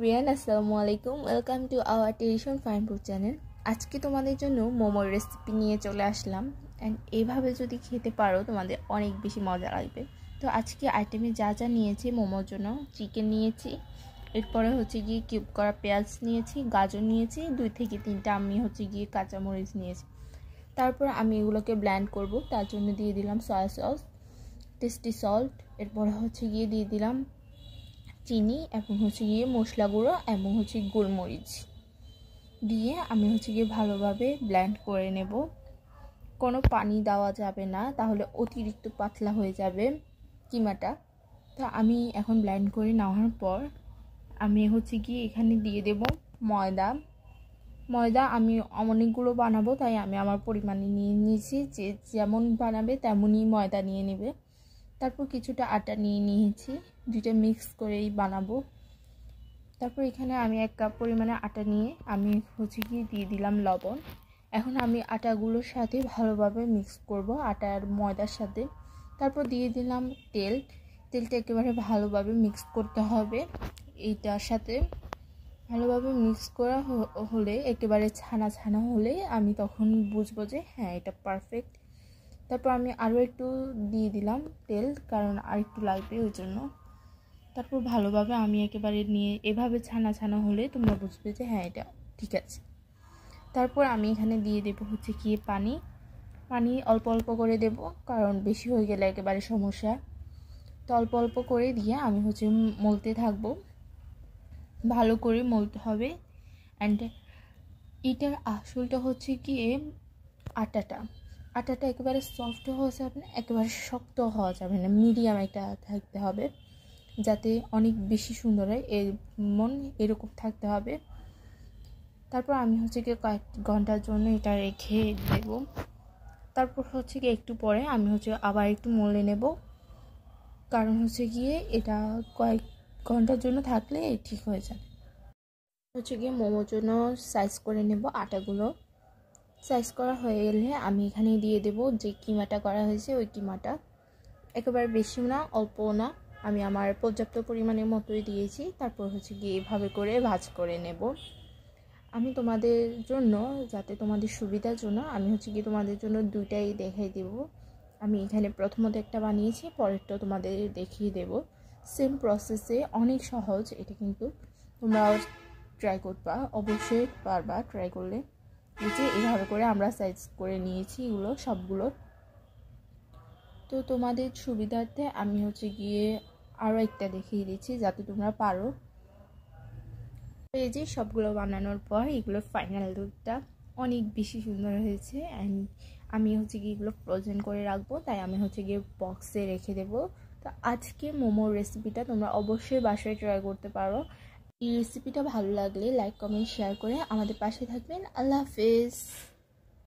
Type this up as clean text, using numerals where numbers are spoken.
রিয়ান আসসালামু আলাইকুম, welcome to our tradition fine food channel. আজকে তোমাদের জন্য মোমোর রেসিপি নিয়ে চলে আসলাম। অ্যান্ড এইভাবে যদি খেতে পারো তোমাদের অনেক বেশি মজা লাগবে। তো আজকে আইটেমে যা যা নিয়েছি মোমোর জন্য, চিকেন নিয়েছি, এরপরে হচ্ছে গিয়ে কিউব করা পেঁয়াজ নিয়েছি, গাজর নিয়েছি, 2 থেকে 3টা আমি হচ্ছে গিয়ে কাঁচামরিচ নিয়েছি। তারপর আমি এগুলোকে ব্লেন্ড করব, তার জন্য দিয়ে দিলাম সয়া সস, টেস্টি সল্ট, এরপরে হচ্ছে গিয়ে দিয়ে দিলাম চিনি এবং হচ্ছে গিয়ে মশলা গুঁড়ো এবং হচ্ছে গোলমরিচ দিয়ে আমি হচ্ছে গিয়ে ভালোভাবে ব্লেন্ড করে নেব। কোনো পানি দেওয়া যাবে না, তাহলে অতিরিক্ত পাতলা হয়ে যাবে কিমাটা। তো আমি এখন ব্লেন্ড করে নেওয়ার পর আমি হচ্ছে গিয়ে এখানে দিয়ে দেব ময়দা আমি অনেকগুলো বানাবো, তাই আমি আমার পরিমাণে নিয়ে নিয়েছি। যে যেমন বানাবে তেমনই ময়দা নিয়ে নেবে। তারপর কিছুটা আটা নিয়ে নিয়েছি, দুইটা মিক্স করেই বানাবো। তারপর এখানে আমি 1 কাপ পরিমাণে আটা নিয়ে আমি হচ্ছে গিয়ে দিয়ে দিলাম লবণ। এখন আমি আটাগুলোর সাথে ভালোভাবে মিক্স করব, আটার ময়দার সাথে। তারপর দিয়ে দিলাম তেলটা একেবারে ভালোভাবে মিক্স করতে হবে। এইটার সাথে ভালোভাবে মিক্স করা হলে, একেবারে ছানা ছানা হলে আমি তখন বুঝবো যে হ্যাঁ এটা পারফেক্ট। তারপর আমি আরও একটু দিয়ে দিলাম তেল, কারণ আর একটু লাগবে ওই জন্য। তারপর ভালোভাবে আমি একেবারে নিয়ে এভাবে ছানা ছানা হলে তোমরা বুঝবে যে হ্যাঁ এটা ঠিক আছে। তারপর আমি এখানে দিয়ে দেবো হচ্ছে কি পানি অল্প অল্প করে দেব, কারণ বেশি হয়ে গেলে একেবারে সমস্যা। তো অল্প অল্প করে দিয়ে আমি হচ্ছে মলতে থাকবো, ভালো করে মলতে হবে। অ্যান্ড এটার আসলটা হচ্ছে গিয়ে আটাটা একেবারে সফট হওয়া যাবে না, একেবারে শক্ত হওয়া যাবে না, মিডিয়াম একটা থাকতে হবে, যাতে অনেক বেশি সুন্দর হয় এরকম থাকতে হবে। তারপর আমি হচ্ছে গিয়ে কয়েক ঘন্টার জন্য এটা রেখে দেব। তারপর হচ্ছে গিয়ে একটু পরে আমি হচ্ছে আবার একটু মলে নেব, কারণ হচ্ছে গিয়ে এটা কয়েক ঘন্টার জন্য থাকলে ঠিক হয়ে যায়। হচ্ছে গিয়ে মোমোর জন্য সাইজ করে নেব। আটাগুলো সাইজ করা হয়ে গেলে আমি এখানে দিয়ে দেব যে কিমাটা করা হয়েছে, ওই কিমাটা একেবারে বেশিও না অল্পও না, আমি আমার পর্যাপ্ত পরিমাণের মতোই দিয়েছি। তারপর হচ্ছে গিয়ে এভাবে করে ভাজ করে নেব। আমি তোমাদের জন্য, যাতে তোমাদের সুবিধার জন্য আমি হচ্ছে গিয়ে তোমাদের জন্য দুইটাই দেখাই দেব। আমি এখানে প্রথমত একটা বানিয়েছি, পরেরটা তোমাদের দেখিয়ে দেব। সেম প্রসেসে, অনেক সহজ এটা, কিন্তু তোমরাও ট্রাই করবা, অবশ্যই পারবা ট্রাই করলে। এই যে এভাবে করে আমরা সাইজ করে নিয়েছি এগুলো সবগুলো। তো তোমাদের সুবিধার্থে আমি হচ্ছে গিয়ে আরও একটা দেখিয়ে দিচ্ছি, যাতে তোমরা পারো। এই যে সবগুলো বানানোর পর এগুলোর ফাইনাল লুকটা অনেক বেশি সুন্দর হয়েছে। অ্যান্ড আমি হচ্ছে গিয়ে এগুলো ফ্রোজেন করে রাখবো, তাই আমি হচ্ছে গিয়ে বক্সে রেখে দেবো। তো আজকে মোমোর রেসিপিটা তোমরা অবশ্যই বাসায় ট্রাই করতে পারো। এই রেসিপিটা ভালো লাগলে লাইক কমেন্ট শেয়ার করে আমাদের পাশে থাকবেন। আল্লাহ হাফেজ।